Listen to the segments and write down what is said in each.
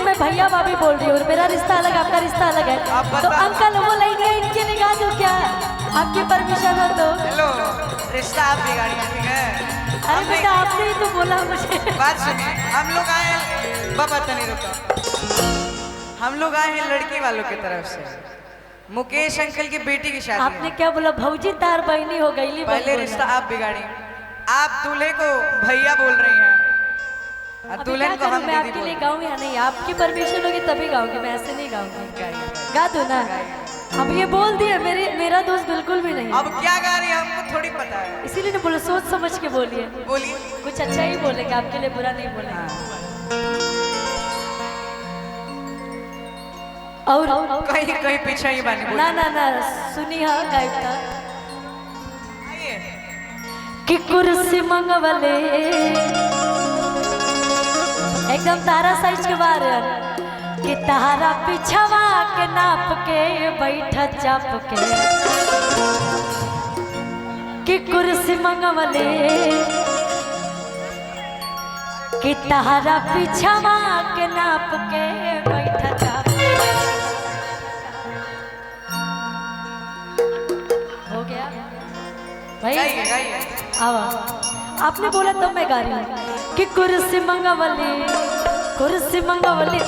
मैं भैया भाभी बोल रही हूँ, मेरा रिश्ता अलग आपका रिश्ता अलग है। तो अंकल वो लड़की इनके निकाह दो क्या, आपकी परमिशन हो तो। हेलो, रिश्ता आप बिगाड़िए, ठीक है? अरे बेटा आपने ही तो बोला मुझे। बात सुनिए, हम लोग आए हैं, बाबा नहीं रुका, हम लोग आए हैं लड़की वालों की तरफ से, मुकेश अंकल की बेटी की शादी। आपने क्या बोला? भौजी तार बहनी हो गई। पहले रिश्ता आप बिगाड़ी, आप दूल्हे को भैया बोल रही हैं और दुल्हन को हम मैं आपके लिए गाऊं या नहीं? आपकी परमिशन होगी तभी गाऊंगी, मैं ऐसे नहीं गाऊंगी। गा दो ना। अब ये बोल दिया, मेरा दोस्त बिल्कुल भी नहीं। अब क्या गा रही है हमको थोड़ी पता है, इसीलिए नहीं बोलो, सोच समझ के बोलिए। बोलिए, कुछ अच्छा ही बोलेंगे, आपके लिए बुरा नहीं बोलेंगे। और कहीं कहीं पीछे ही बानी ना ना ना सुनी हाँ गायब था कि कुर्सी मंगवले एकदम तारा साइज के बारे कि तारा पिछवा के नाप के बैठा चाप के कि कुर्सी मंगवले कि तारा पिछवा के नाप के बैठा चाप हो गया भाई। आवा आपने बोला तब मैं गा रही हूँ कि कुर्सी मंगवली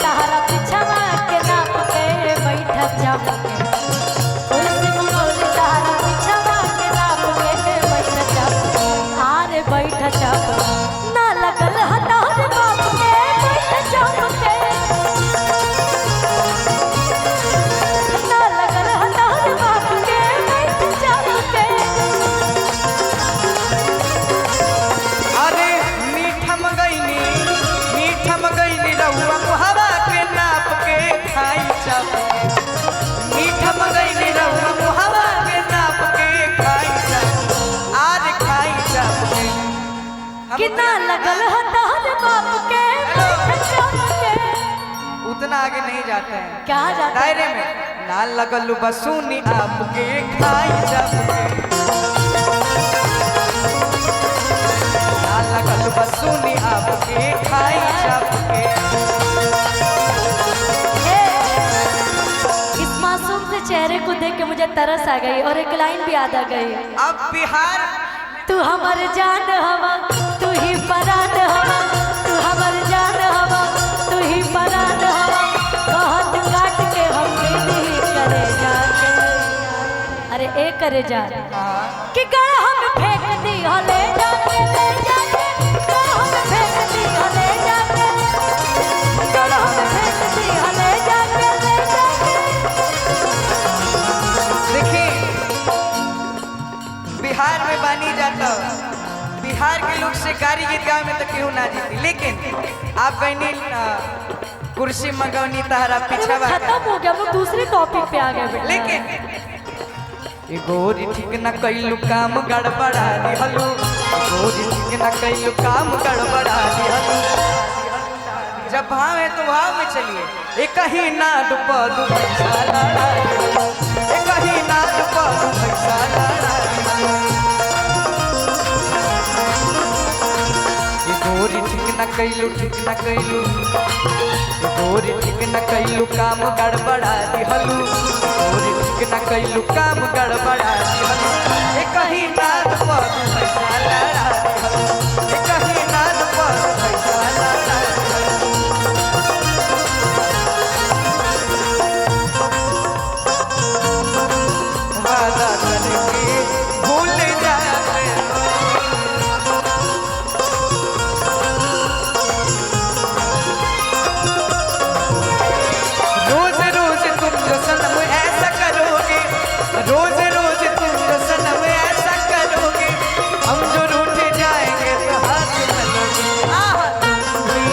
तारा पिछवा के नाप के बैठा चाप के कुर्सी मंगवली तारा पिछवा के नाप के बैठा चाप आरे बैठा चाप ना लगल हटार बाप के बैठा चाप के ना लगल हटार बाप के बैठा चाप के। अरे मीठा मगईनी रहुआ मुहावा के नाप के खाई चाप के, मीठा मगईनी रहुआ मुहावा के नाप के खाई चाप, आज खाई चाप के कितना लगल हतार बाप के बैठा चाप के। उतना आगे नहीं जाते हैं, क्या जाता है? दायरे में ना लगल बसूनी आपके खाई चाप के, ना लगल बसूनी आपके खाई चाप के। इस मासूम से चेहरे को देख के मुझे तरस आ गई और एक लाइन भी याद आ गई। अब बिहार तू हमर जान हवा तू ही परान हवा, तू हमर जान हवा तू ही परान हवा, कहत काट के हम नहीं करे जाके। अरे ए करे जा कि गड़ा हम फेंक दी हले जाके ले जाके, गड़ा हम फेंक दी हले जाके, गड़ा हम फेंक दी हले जाके ले जाके। देखिए, बिहार में बानी जाता, बिहार के लोग से गाड़ी गीत गाँव में तो क्यों ना जीती, लेकिन आप कहनी कुर्सी मंगवनी तहरा पीछा खत्म हो गया, वो दूसरे टॉपिक पे आ गए बेटा। लेकिन गोरी ठीक न कैलू काम गड़बड़ा दिहलू, गोरी ठीक न कैलू काम गड़बड़ा दिहलू। जब भाव है तो भाव में चलिए, एक ही नाद पर दू पैसा लड़ा दिहलू, एक ही नाद पर दू पैसा लड़ा दिहलू। गोरी ठीक न कैलू, ठीक न कैलू, गोरी ठीक न कैलू काम गड़बड़ा दिहलू, गोरी ठीक न कैलू काम गड़बड़ा दिहलू। एक ही नाद पर पैसा लड़ा दिहलू, एक ही नाद पर पैसा लड़ा दिहलू। वादा करके भूल जाते हो, रोज रोज तुम जो सनम ऐसा करोगे, रोज रोज तुम जो सनम ऐसा करोगे, हम जो रूठ जाएंगे तो हाथ मलोगे। तुम भी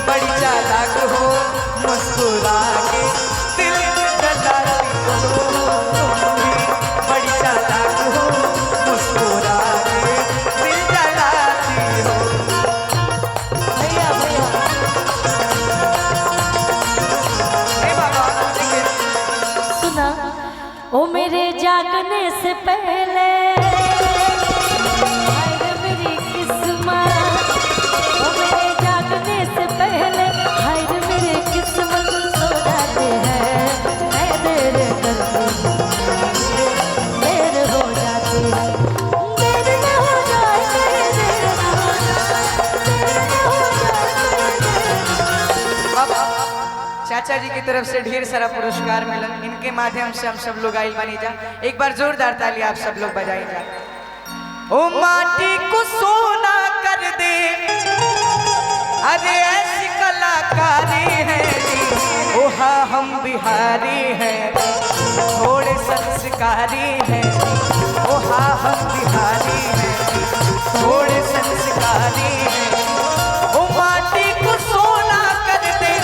बड़ी चालाक हो, मुस्कुरा के दिल जलाती हो, तुम भी बड़ी चालाक हो, मुस्कुरा के दिल जलाती हो। भैया भैया सुना ओ मेरे जागने से पहले हाय रे मेरी किस्मत, ओ मेरे जागने से पहले हाय रे मेरी किस्मत, चाचा जी की तरफ से ढेर सारा पुरस्कार मिला, इनके माध्यम से हम सब लोग आइल बनी जा। एक बार जोरदार ताली आप सब लोग बजाई जा। ओ माटी को सोना कर दे, अरे ऐसी कलाकारी है जी। ओ हाँ हम बिहारी हैं, थोड़े संस्कारी हैं। ओ हाँ हम बिहारी हैं, थोड़े संस्कारी हैं। ओ माटी को सोना कर दे,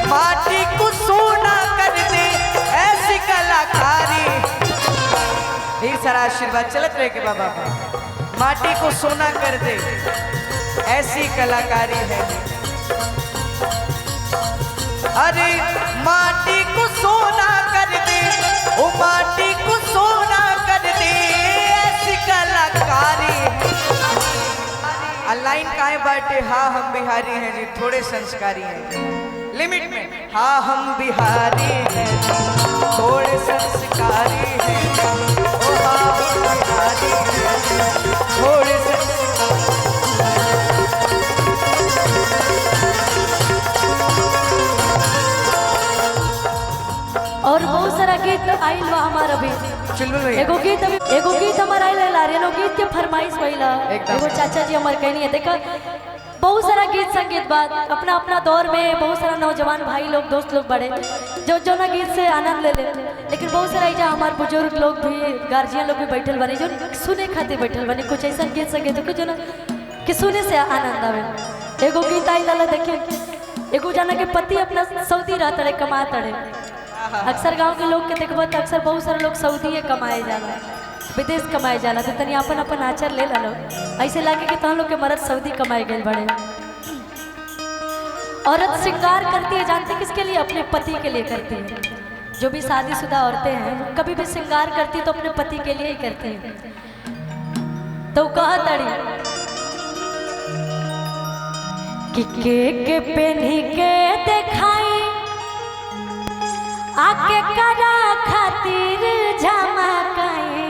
माटी को सोना कर दे, ऐसी कलाकारी। ढेर सारा आशीर्वाद चलत रहे के बाबा। माटी को सोना कर दे, ऐसी कलाकारी है। अरे माटी को सोना कर दे, ओ माटी को सोना कर दे, ऐसी कलाकारी। लाइन काहे बाटे, हाँ हम बिहारी हैं जी, थोड़े संस्कारी हैं। लिमिट में, हाँ हम बिहारी हैं, थोड़े संस्कारी हैं। ओ हाँ हम बिहारी हैं, थोड़े और बहुत सारा गीत आइल बा हमार अभी। एगो गीत हमारा आइल है लारियनो गीत के फरमाइश भइला। एगो चाचा जी हमार कहनी है, देखा बहुत सारा गीत संगीत बात अपना अपना दौर में बहुत सारा नौजवान भाई लोग दोस्त लोग बड़े जो ना गीत से आनंद ले लेकिन बहुत सारा ऐसा हमारे बुजुर्ग लोग भी गार्जियन लोग भी बैठल बने जो सुने खातिर बैठल बने। कुछ ऐसा गीत संगीत हो जो ना कि सुने से आनंद आवे। एगो गीत आई ला देखिए, एगो जाना के पति अपना सऊदी रहता रहे कमाता रहे। अक्सर गांव के लोग के देखबो तो अक्सर बहुत सारे लोग सऊदी कमाए जाला, विदेश कमाए जाला, तो तनी अपन अपन आचर ले ला लो। ऐसे लागे कि तहन लोग के मर्द सऊदी कमाए गए बड़े। औरत श्रृंगार करती है, जानते किसके लिए? अपने पति के लिए करती है। जो भी शादीशुदा औरतें हैं कभी भी श्रृंगार करती तो अपने पति के लिए ही करते हैं। तो कहा तड़ी कि के पेन्ही के देखाई आके करा खातिर झमकाए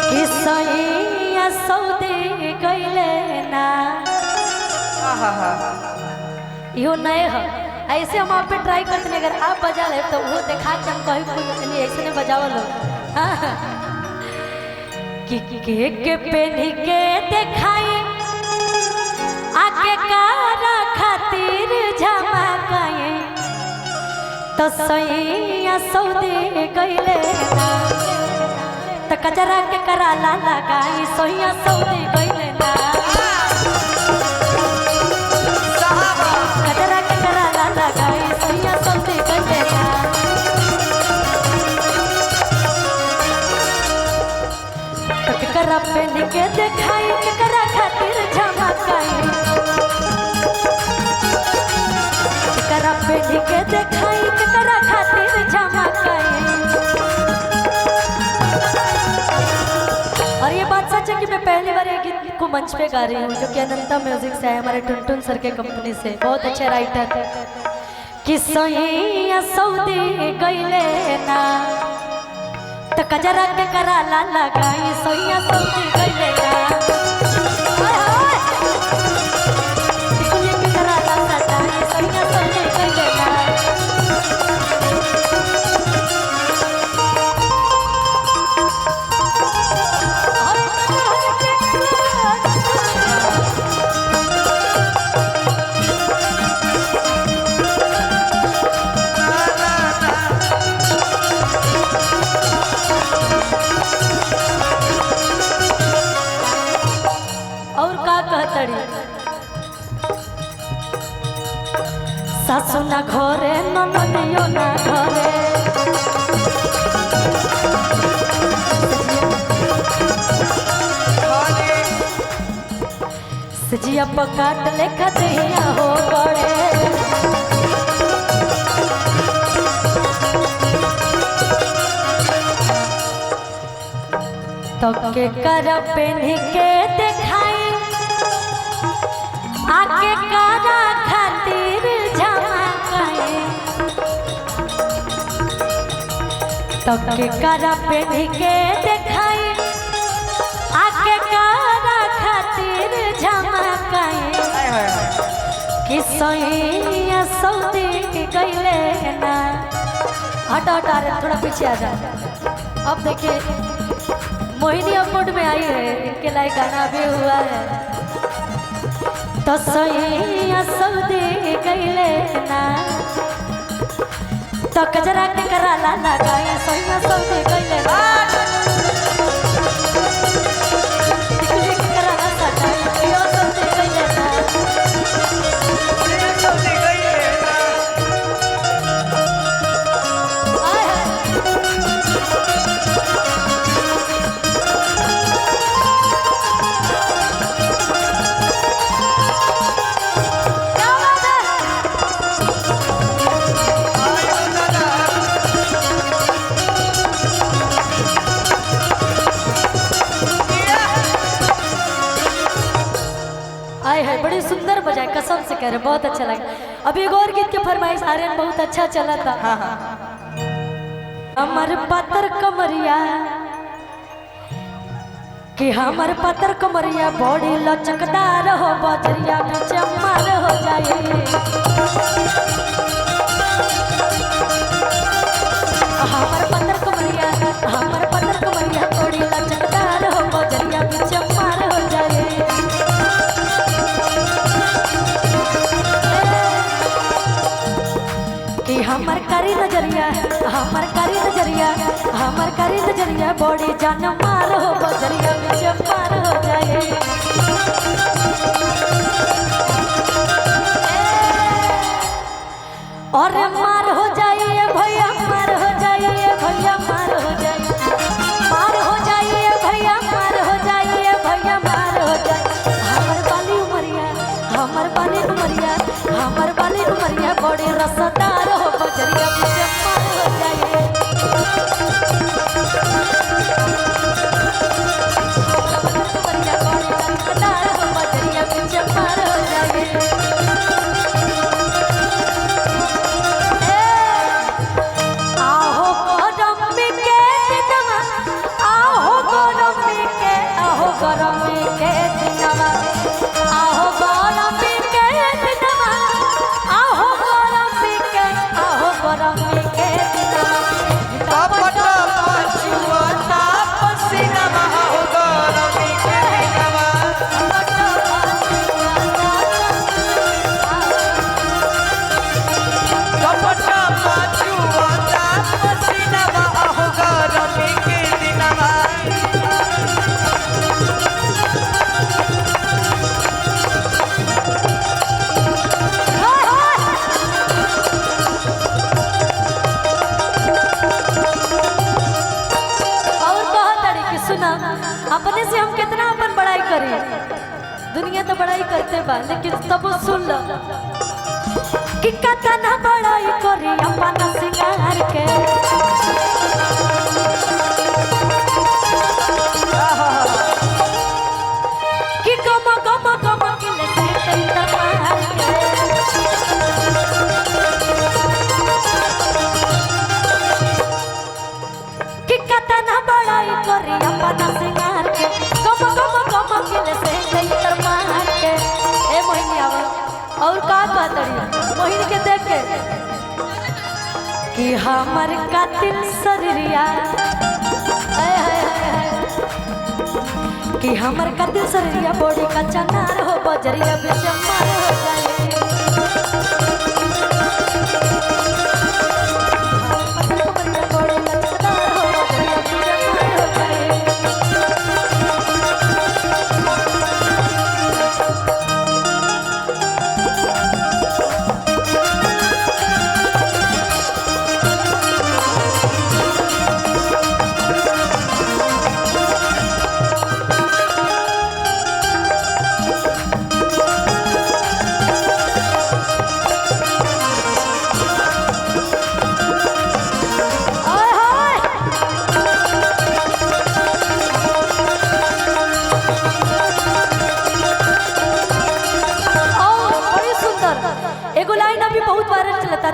कि सैया सऊदी गइले ना। यो नए है, ऐसे हम आप पे ट्राई करते हैं। अगर आप बजा ले तो वो देखा के हम कहीं कोई ऐसे नहीं बजाओ लोग। कि के पेन्ही के देखाई आके करा खातिर झमकाए तो सैया सऊदी गइले ना। तो कजरा के करा ला लगाई सैया सऊदी गइले ना। कजरा के करा ला लगाई सैया सऊदी गइले ना। तो करा पेन के देखाई करा खातिर झमकाई, करा पेन के देखाई करा खातिर झमकाई। और ये बात सच है कि मैं पहली बार एक गीत को मंच पे गा रही हूँ जो कि अनंता म्यूजिक से है, हमारे टुनटुन सर के कंपनी से, बहुत अच्छे राइटर। कि सैया सऊदी गइले ना तो कजरा के करा ला लगाई सैया सऊदी गइले ना। टिकुलिया के करा ला लगाई सैया सऊदी गइले ना। सासु ना घरे ननदियो ना घरे, सजिया पकाट लेखा दिया हो गड़े। तो के कर पेन्ही के देखाई आके करा खातिर झमकाए। तो के करा पेन्ही के देखाई आके करा खातिर झमकाए। कि सैया सऊदी गईले ना। हटा हटा रे थोड़ा पीछे आ जा। अब देखिए मोहिनी अब मूड में आई है, इनके लायक गाना भी हुआ है। तो सैया सऊदी गईले ना तो कजरा के कराला लगाई सैया सऊदी गईले ना। टिकली के कराला सटाई यो सऊदी गईले ना। आय हाय। क्या बात है? आए है बड़ी सुंदर बजाए, कसम से कह रहे बहुत अच्छा लगा। अभी एक और गीत के फरमाइश आर्यन बहुत अच्छा चला था। हाँ हाँ हमर पातर कमरिया कि हमर पातर कमरिया बॉडी लचकदार हो बजरिया में चमार हो जाए। हमर पातर कमरिया बॉडी लचकदार हो बजरिया में चमार हो जाए। कि हमर कारी नजरिया बॉडी जान मार हो बजरिया में पार हो जाए। और मार हो जाइए भैया मार हो जाइए भैया मार हो जाइए मार हो जाइए भैया मार हो जाइए भैया मार हो जाइए। हमर बाली उमरिया बड़ी रसदार हो बजरिया में पार हो जाए। उमरिया बड़ी रसदार हो बजरिया में पार हो जाए। आहो गरमी के दिनमा आहो गरमी के आहो गरमी के दिनमा आहो गरमी के दिनमा आहो गरमी के आहो गरमी के दिनमा कपट पछुआता पसीनामा हो गरमी के दिनमा। कपट पछुआता पसीनामा हो गरमी के दिनमा। सुना अपने से हम कितना अपन बड़ाई करें, दुनिया तो बड़ाई करते बा लेकिन तब सुन लो कि कितना बड़ाई करी अपन सिंगार के। कि गम गम गम किले से तेरा मार के। कि कितना बड़ाई करी अपन सिंगार के गम गम गम किले से तेरा मार के। ए मोहिनी आवा और का कहतड़ी मोहिनी के देख के कि हमर कातिल शरीरिया कि हमर कातिल शरीरिया बॉडी का चनार हो बजरिया बेच मार हो जाए।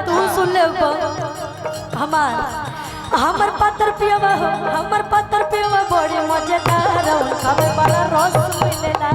तू सुन ले हमार हमर पत्थर पियवा हो हमर पत्थर पियवा बड़ी मजेदार हो खावे बड़ा रस मिलेला।